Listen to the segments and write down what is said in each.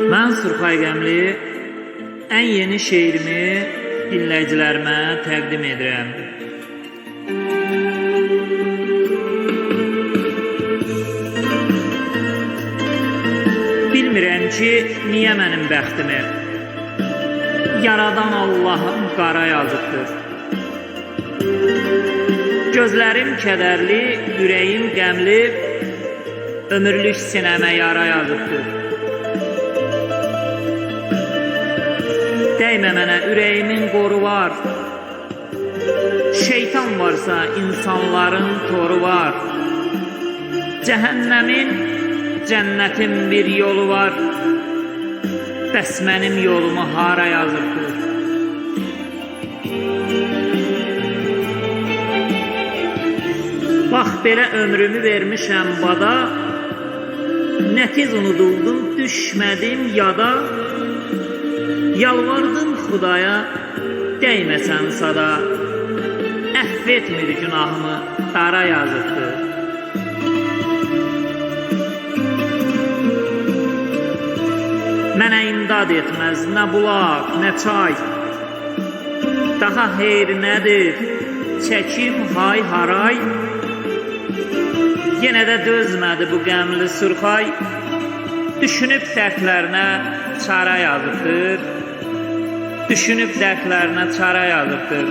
Mən Surxay Qəmli ən yeni şeirimi dinləyicilərimə təqdim edirəm. Bilmirəm ki, niyə mənim bəxtimi yaradan Allahım qara yazıbdır. Gözlərim kədərli, ürəyim qəmli, ömürlük sinəmə yara yazıbdır. Dəymə mənə, ürəyimin qoru var. Şeytan varsa insanların toru var. Cəhənnəmin, cənnətin bir yolu var. Bəs mənim yolumu hara yazıbdır? Bax, belə ömrümü vermişəm bada, nə tez unuduldum, düşmədim yada. Yalvardım Xudaya, dəyməsən sada, əfv etmir günahımı, dara yazıbdır. Mənə imdad etməz nə bulaq, nə çay. Daha heyr nədir, çəkim hay haray. Yenə də dözmədi bu qəmli Surxay, düşünüb dərdlərinə çara yazıbdır. Düşünüb dərdlərinə çara yazıbdır.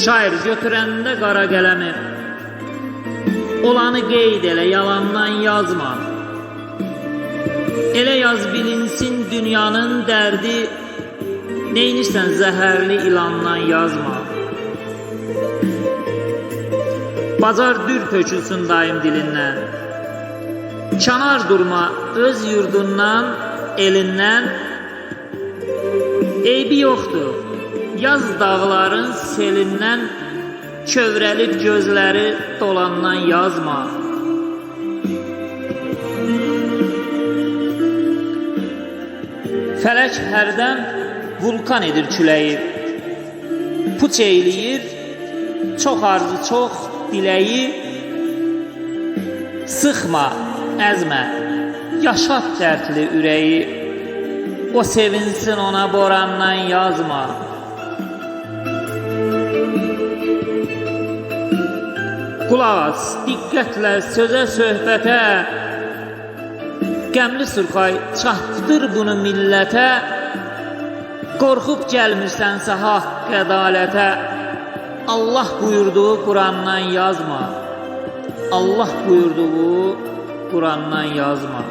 Şair götürəndə qara qələmi, olanı qeyd elə, yalandan yazma. Elə yaz bilinsin dünyanın dərdi, neynirsən zəhərli ilandan yazma. Bacar dür tökülsün daim dilindən, çanar durma öz yurdundan, elindən. Eybi yoxdur, yaz dağların selindən, kövrəlib gözləri dolandan yazma. Fələk hərdən vulkan edir küləyi, puç eyləyir, çox arzu, çox diləyi. Sıxma, əzmə, yaşat dərdli ürəyi, o sevinsin ona borandan yazma. Qulaq as, diqqətlə sözə, söhbətə, qəmli Surxay çatdır bunu millətə. Qorxub gəlmirsənsə haqq ədalətə, Allah buyurduğu Qurandan yazma. Allah buyurduğu Qurandan yazma.